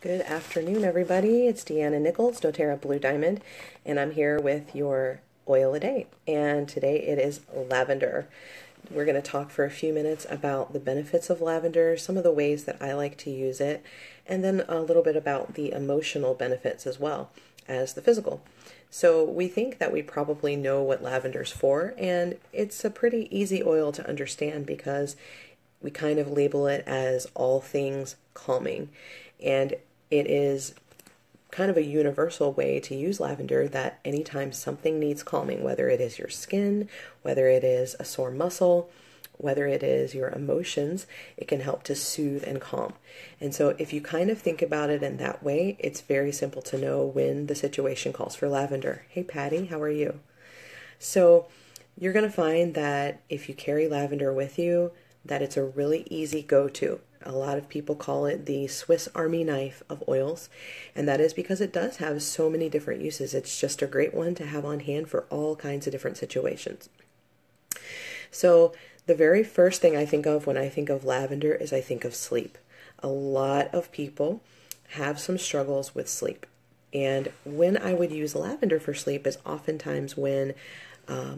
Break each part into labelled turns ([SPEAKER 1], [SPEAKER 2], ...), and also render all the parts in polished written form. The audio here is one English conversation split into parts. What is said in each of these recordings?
[SPEAKER 1] Good afternoon, everybody. It's Deanna Nichols, doTERRA Blue Diamond, and I'm here with your oil a day. And today it is lavender. We're going to talk for a few minutes about the benefits of lavender, some of the ways that I like to use it, and then a little bit about the emotional benefits as well as the physical. So we think that we probably know what lavender's for, and it's a pretty easy oil to understand because we kind of label it as all things calming. And it is kind of a universal way to use lavender that anytime something needs calming, whether it is your skin, whether it is a sore muscle, whether it is your emotions, it can help to soothe and calm. And so if you kind of think about it in that way, it's very simple to know when the situation calls for lavender. Hey Patty, how are you? So you're going to find that if you carry lavender with you, that it's a really easy go-to. A lot of people call it the Swiss Army knife of oils, and that is because it does have so many different uses. It's just a great one to have on hand for all kinds of different situations. So the very first thing I think of when I think of lavender is I think of sleep. A lot of people have some struggles with sleep, and when I would use lavender for sleep is oftentimes when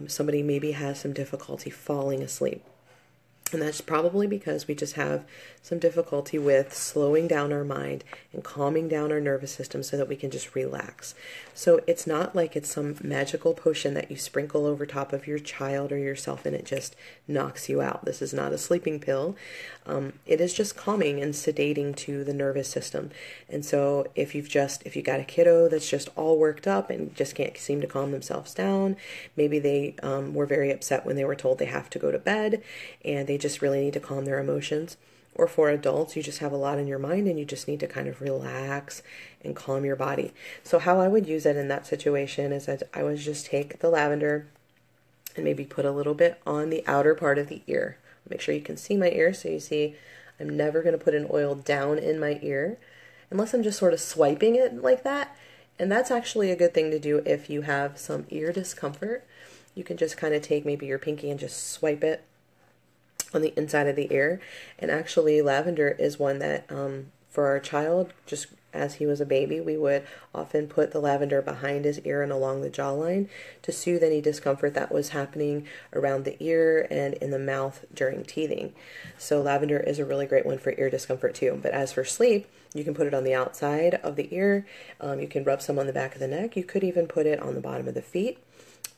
[SPEAKER 1] somebody maybe has some difficulty falling asleep. And that's probably because we just have some difficulty with slowing down our mind and calming down our nervous system so that we can just relax. So it's not like it's some magical potion that you sprinkle over top of your child or yourself and it just knocks you out. This is not a sleeping pill. It is just calming and sedating to the nervous system. And so if you got a kiddo that's just all worked up and just can't seem to calm themselves down, maybe they were very upset when they were told they have to go to bed and they just really need to calm their emotions. Or for adults, you just have a lot in your mind and you just need to kind of relax and calm your body. So how I would use it in that situation is that I would just take the lavender and maybe put a little bit on the outer part of the ear. Make sure you can see my ear, so you see I'm never going to put an oil down in my ear unless I'm just sort of swiping it like that. And that's actually a good thing to do if you have some ear discomfort. You can just kind of take maybe your pinky and just swipe it on the inside of the ear. And actually lavender is one that for our child, just as he was a baby, we would often put the lavender behind his ear and along the jawline to soothe any discomfort that was happening around the ear and in the mouth during teething. So lavender is a really great one for ear discomfort too. But as for sleep, you can put it on the outside of the ear. You can rub some on the back of the neck. You could even put it on the bottom of the feet,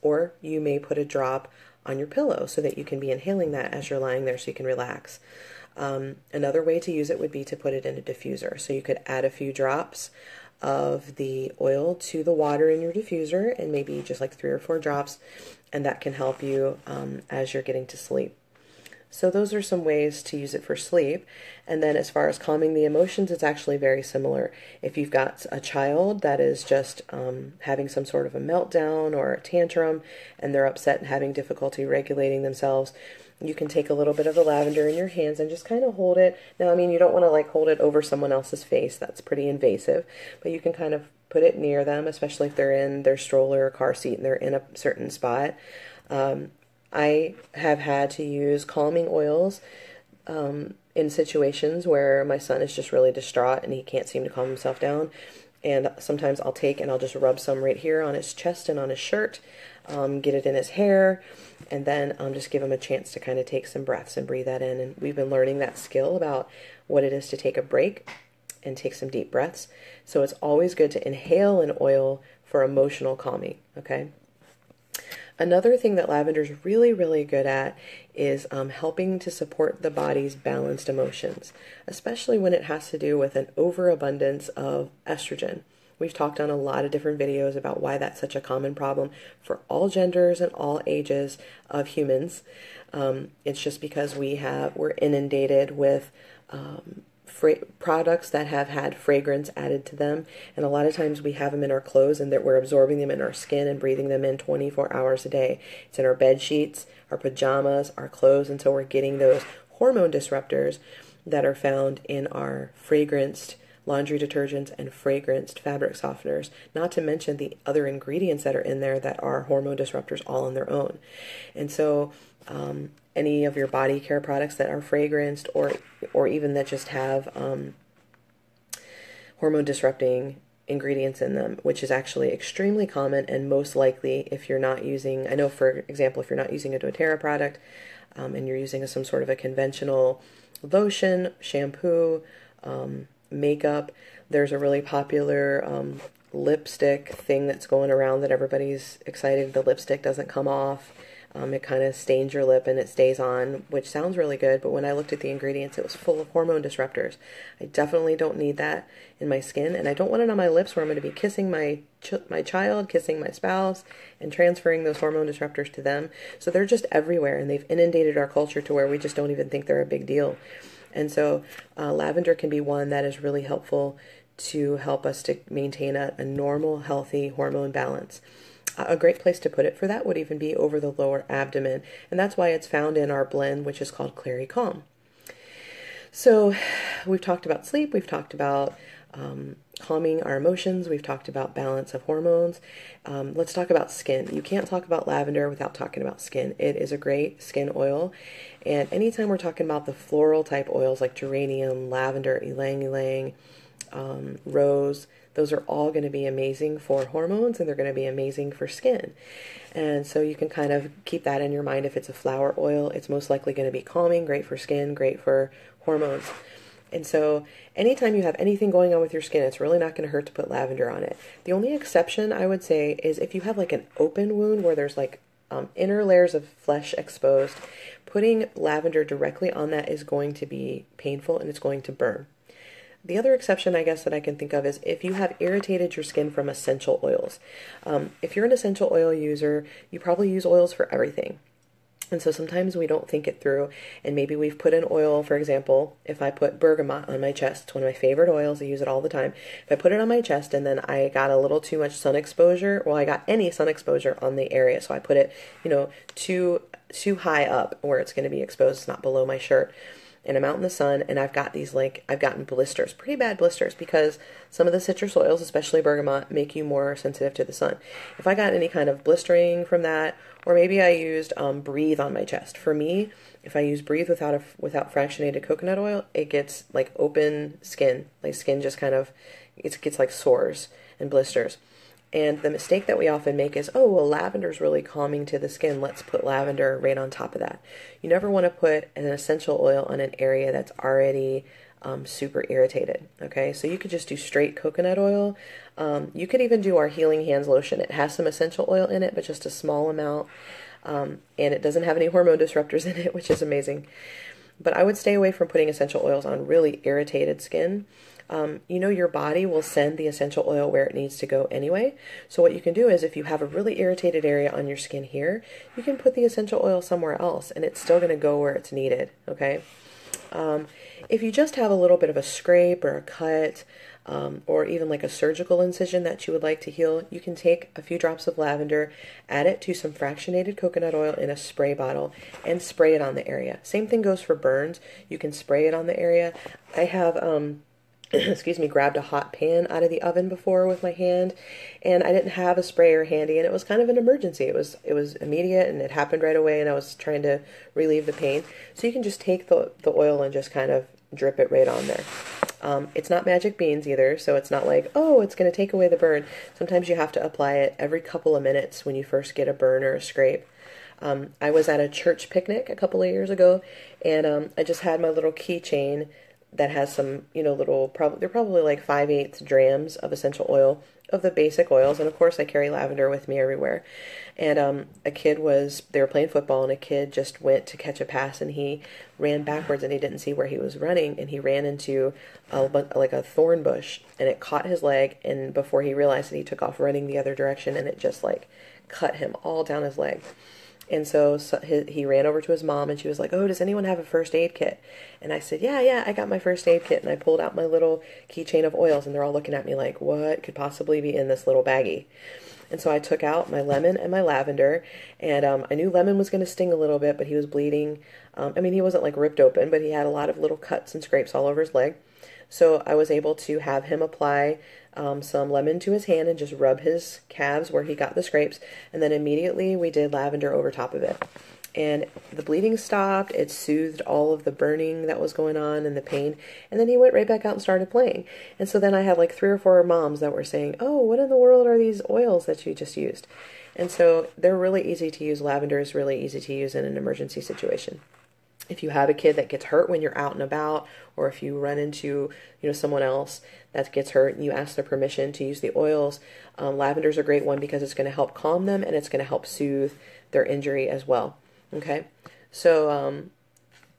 [SPEAKER 1] or you may put a drop on your pillow so that you can be inhaling that as you're lying there so you can relax. Another way to use it would be to put it in a diffuser. So you could add a few drops of the oil to the water in your diffuser and maybe just like 3 or 4 drops, and that can help you as you're getting to sleep. So those are some ways to use it for sleep. And then as far as calming the emotions, it's actually very similar. If you've got a child that is just having some sort of a meltdown or a tantrum and they're upset and having difficulty regulating themselves, you can take a little bit of the lavender in your hands and just kind of hold it. Now, I mean, you don't want to like hold it over someone else's face. That's pretty invasive. But you can kind of put it near them, especially if they're in their stroller or car seat and they're in a certain spot. I have had to use calming oils in situations where my son is just really distraught and he can't seem to calm himself down. And sometimes I'll take and I'll just rub some right here on his chest and on his shirt, get it in his hair, and then just give him a chance to kind of take some breaths and breathe that in. And we've been learning that skill about what it is to take a break and take some deep breaths. So it's always good to inhale an oil for emotional calming, okay? Another thing that lavender is really, really good at is helping to support the body's balanced emotions, especially when it has to do with an overabundance of estrogen. We've talked on a lot of different videos about why that's such a common problem for all genders and all ages of humans. It's just because we're inundated with products that have had fragrance added to them, and a lot of times we have them in our clothes and that we're absorbing them in our skin and breathing them in 24 hours a day. It's in our bed sheets, our pajamas, our clothes, and so we're getting those hormone disruptors that are found in our fragranced laundry detergents and fragranced fabric softeners, not to mention the other ingredients that are in there that are hormone disruptors all on their own. And so any of your body care products that are fragranced or even that just have hormone disrupting ingredients in them, which is actually extremely common and most likely if you're not using, I know for example, if you're not using a doTERRA product and you're using some sort of a conventional lotion, shampoo, makeup, there's a really popular lipstick thing that's going around that everybody's excited the lipstick doesn't come off. It kind of stains your lip and it stays on, which sounds really good, but when I looked at the ingredients, it was full of hormone disruptors. I definitely don't need that in my skin, and I don't want it on my lips where I'm going to be kissing my child, kissing my spouse, and transferring those hormone disruptors to them. So they're just everywhere, and they've inundated our culture to where we just don't even think they're a big deal. And so lavender can be one that is really helpful to help us to maintain a normal, healthy hormone balance. A great place to put it for that would even be over the lower abdomen, and that's why it's found in our blend, which is called Clary Calm. So we've talked about sleep, we've talked about calming our emotions, we've talked about balance of hormones. Let's talk about skin. You can't talk about lavender without talking about skin. It is a great skin oil, and anytime we're talking about the floral type oils like geranium, lavender, ylang ylang, rose, those are all going to be amazing for hormones, and they're going to be amazing for skin. And so you can kind of keep that in your mind. If it's a flower oil, it's most likely going to be calming, great for skin, great for hormones. And so anytime you have anything going on with your skin, it's really not going to hurt to put lavender on it. The only exception I would say is if you have like an open wound where there's like inner layers of flesh exposed, putting lavender directly on that is going to be painful and it's going to burn. The other exception, I guess, that I can think of is if you have irritated your skin from essential oils. If you're an essential oil user, you probably use oils for everything. And so sometimes we don't think it through, and maybe we've put an oil, for example, if I put bergamot on my chest, it's one of my favorite oils, I use it all the time. If I put it on my chest and then I got a little too much sun exposure, well, I got any sun exposure on the area, so I put it, too high up where it's going to be exposed, it's not below my shirt. And I'm out in the sun, and I've gotten blisters, pretty bad blisters, because some of the citrus oils, especially bergamot, make you more sensitive to the sun. If I got any kind of blistering from that, or maybe I used Breathe on my chest. For me, if I use Breathe without fractionated coconut oil, it gets like open skin, like skin just kind of, it gets like sores and blisters. And the mistake that we often make is, oh, well, lavender's really calming to the skin. Let's put lavender right on top of that. You never want to put an essential oil on an area that's already super irritated, okay? So you could just do straight coconut oil. You could even do our Healing Hands lotion. It has some essential oil in it, but just a small amount. And it doesn't have any hormone disruptors in it, which is amazing. But I would stay away from putting essential oils on really irritated skin. Your body will send the essential oil where it needs to go anyway. So what you can do is if you have a really irritated area on your skin here, you can put the essential oil somewhere else and it's still going to go where it's needed, okay? If you just have a little bit of a scrape or a cut, or even like a surgical incision that you would like to heal, you can take a few drops of lavender, add it to some fractionated coconut oil in a spray bottle, and spray it on the area. Same thing goes for burns. You can spray it on the area. I have grabbed a hot pan out of the oven before with my hand, and I didn't have a sprayer handy, and it was kind of an emergency. It was immediate, and it happened right away, and I was trying to relieve the pain. So you can just take the oil and just kind of drip it right on there. It's not magic beans either, so it's not like, oh, it's going to take away the burn. Sometimes you have to apply it every couple of minutes when you first get a burn or a scrape. I was at a church picnic a couple of years ago, and I just had my little keychain that has some, they're probably like 5/8 drams of essential oil, of the basic oils, and of course I carry lavender with me everywhere. And they were playing football, and a kid just went to catch a pass, and he ran backwards, and he didn't see where he was running, and he ran into like a thorn bush, and it caught his leg, and before he realized it, he took off running the other direction, and it just like cut him all down his leg. And so he ran over to his mom, and she was like, oh, does anyone have a first aid kit? And I said, yeah, I got my first aid kit. And I pulled out my little keychain of oils, and they're all looking at me like, what could possibly be in this little baggie? And so I took out my lemon and my lavender, and I knew lemon was going to sting a little bit, but he was bleeding. He wasn't like ripped open, but he had a lot of little cuts and scrapes all over his leg. So I was able to have him apply some lemon to his hand and just rub his calves where he got the scrapes, and then immediately we did lavender over top of it. And the bleeding stopped. It soothed all of the burning that was going on and the pain. And then he went right back out and started playing. And so then I had like 3 or 4 moms that were saying, oh, what in the world are these oils that you just used? And so they're really easy to use. Lavender is really easy to use in an emergency situation. If you have a kid that gets hurt when you're out and about, or if you run into, someone else that gets hurt and you ask their permission to use the oils, lavender is a great one because it's going to help calm them and it's going to help soothe their injury as well. Okay, so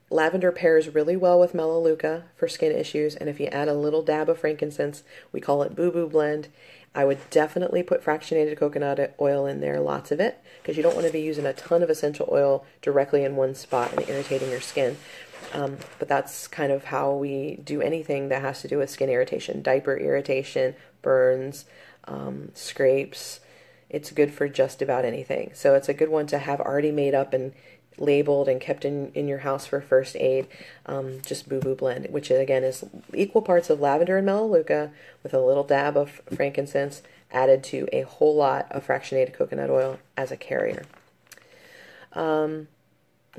[SPEAKER 1] lavender pairs really well with melaleuca for skin issues, and if you add a little dab of frankincense, we call it boo-boo blend. I would definitely put fractionated coconut oil in there, lots of it, because you don't want to be using a ton of essential oil directly in one spot and irritating your skin. But that's kind of how we do anything that has to do with skin irritation, diaper irritation, burns, scrapes. It's good for just about anything. So it's a good one to have already made up and labeled and kept in your house for first aid. Just boo-boo blend, which again is equal parts of lavender and melaleuca with a little dab of frankincense added to a whole lot of fractionated coconut oil as a carrier. I'm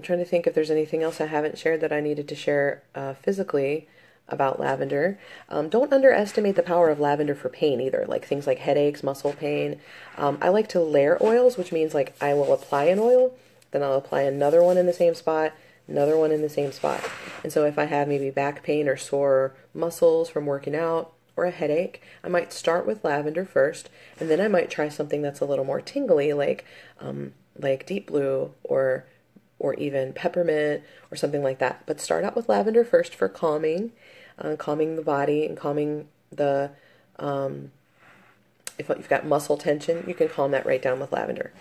[SPEAKER 1] trying to think if there's anything else I haven't shared that I needed to share physically about lavender. Don't underestimate the power of lavender for pain either, like things like headaches, muscle pain. I like to layer oils, which means like I will apply an oil, then I'll apply another one in the same spot, another one in the same spot. And so if I have maybe back pain or sore muscles from working out or a headache, I might start with lavender first, and then I might try something that's a little more tingly, like deep blue or even peppermint or something like that. But start out with lavender first for calming the body and calming the, if you've got muscle tension, you can calm that right down with lavender.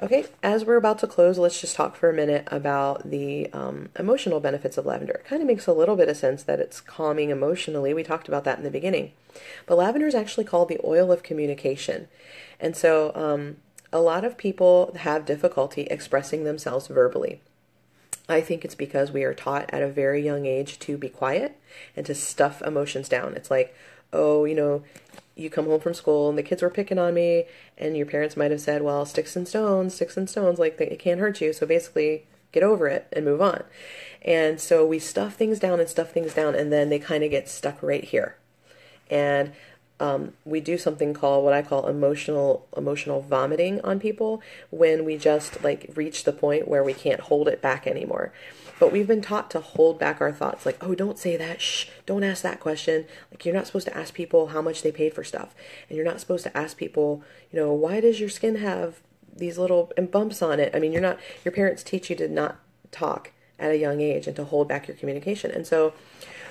[SPEAKER 1] Okay, as we're about to close, let's just talk for a minute about the emotional benefits of lavender. It kind of makes a little bit of sense that it's calming emotionally. We talked about that in the beginning. But lavender is actually called the oil of communication. And so a lot of people have difficulty expressing themselves verbally. I think it's because we are taught at a very young age to be quiet and to stuff emotions down. It's like, oh, you come home from school and the kids were picking on me, and your parents might have said, well, sticks and stones, like it can't hurt you. So basically get over it and move on. And so we stuff things down, and then they kind of get stuck right here. And we do something called what I call emotional vomiting on people when we just like reach the point where we can't hold it back anymore. But we've been taught to hold back our thoughts, like, oh, don't say that, shh, don't ask that question. Like, you're not supposed to ask people how much they paid for stuff. And you're not supposed to ask people, why does your skin have these little bumps on it? I mean, your parents teach you to not talk at a young age and to hold back your communication. And so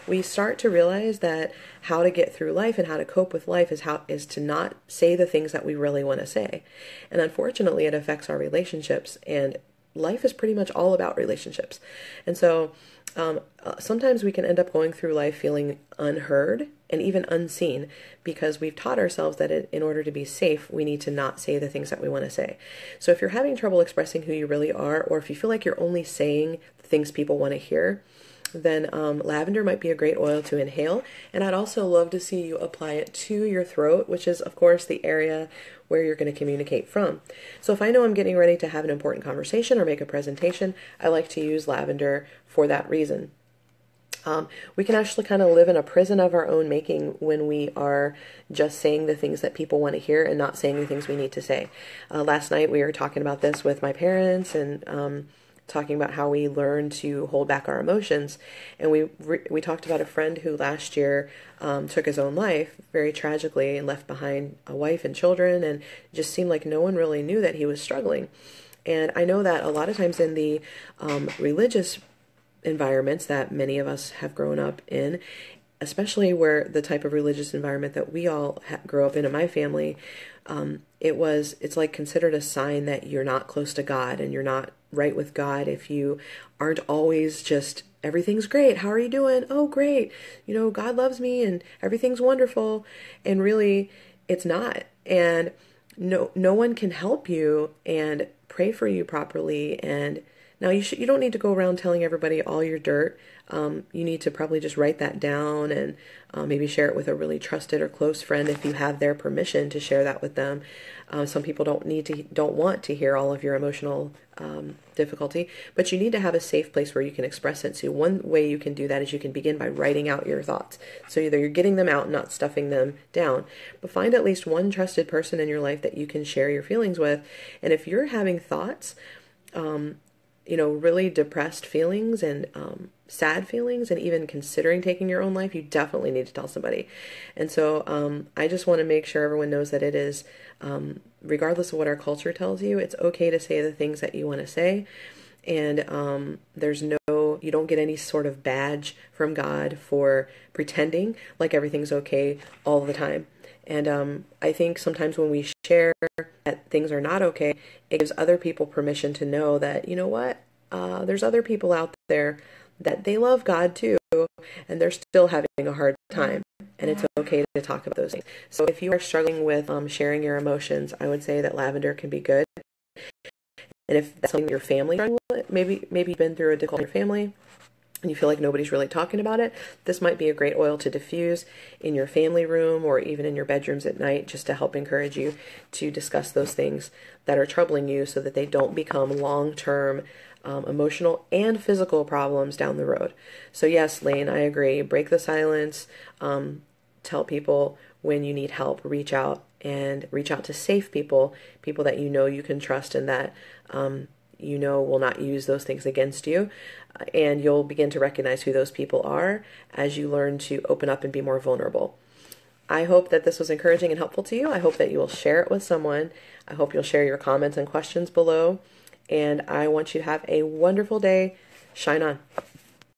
[SPEAKER 1] we start to realize that how to get through life and how to cope with life is to not say the things that we really want to say. And unfortunately, it affects our relationships, and life is pretty much all about relationships. And so sometimes we can end up going through life feeling unheard and even unseen because we've taught ourselves that in order to be safe, we need to not say the things that we want to say. So if you're having trouble expressing who you really are, or if you feel like you're only saying the things people want to hear, then lavender might be a great oil to inhale. And I'd also love to see you apply it to your throat, which is, of course, the area where you're going to communicate from. So if I know I'm getting ready to have an important conversation or make a presentation, I like to use lavender for that reason. We can actually kind of live in a prison of our own making when we are just saying the things that people want to hear and not saying the things we need to say. Last night we were talking about this with my parents and talking about how we learn to hold back our emotions. And we talked about a friend who last year took his own life very tragically and left behind a wife and children, and it just seemed like no one really knew that he was struggling. And I know that a lot of times in the religious environments that many of us have grown up in, especially where the type of religious environment that we all grew up in my family, it's like considered a sign that you're not close to God and you're not right with God if you aren't always just, everything's great, how are you doing? Oh, great, God loves me and everything's wonderful. And really, it's not. And no one can help you and pray for you properly. And now you don't need to go around telling everybody all your dirt you need to probably just write that down and maybe share it with a really trusted or close friend if you have their permission to share that with them. Some people don't want to hear all of your emotional difficulty, but you need to have a safe place where you can express it. So one way you can do that is you can begin by writing out your thoughts. So either you're getting them out, not stuffing them down, but find at least one trusted person in your life that you can share your feelings with. And if you're having thoughts, really depressed feelings and sad feelings, and even considering taking your own life, you definitely need to tell somebody. And so I just want to make sure everyone knows that it is, regardless of what our culture tells you, it's okay to say the things that you want to say. And you don't get any sort of badge from God for pretending like everything's okay all the time. And I think sometimes when we share that things are not okay, it gives other people permission to know that, you know what, there's other people out there that they love God too, and they're still having a hard time, and it's okay to talk about those things. So if you are struggling with sharing your emotions, I would say that lavender can be good. And if that's something your family is struggling with, maybe you've been through a difficult in your family, and you feel like nobody's really talking about it, this might be a great oil to diffuse in your family room or even in your bedrooms at night, just to help encourage you to discuss those things that are troubling you so that they don't become long-term emotional and physical problems down the road. So yes, Lane, I agree. Break the silence. Tell people when you need help. Reach out to safe people that you know you can trust and that will not use those things against you. And you'll begin to recognize who those people are as you learn to open up and be more vulnerable. I hope that this was encouraging and helpful to you. I hope that you will share it with someone. I hope you'll share your comments and questions below. And I want you to have a wonderful day. Shine on.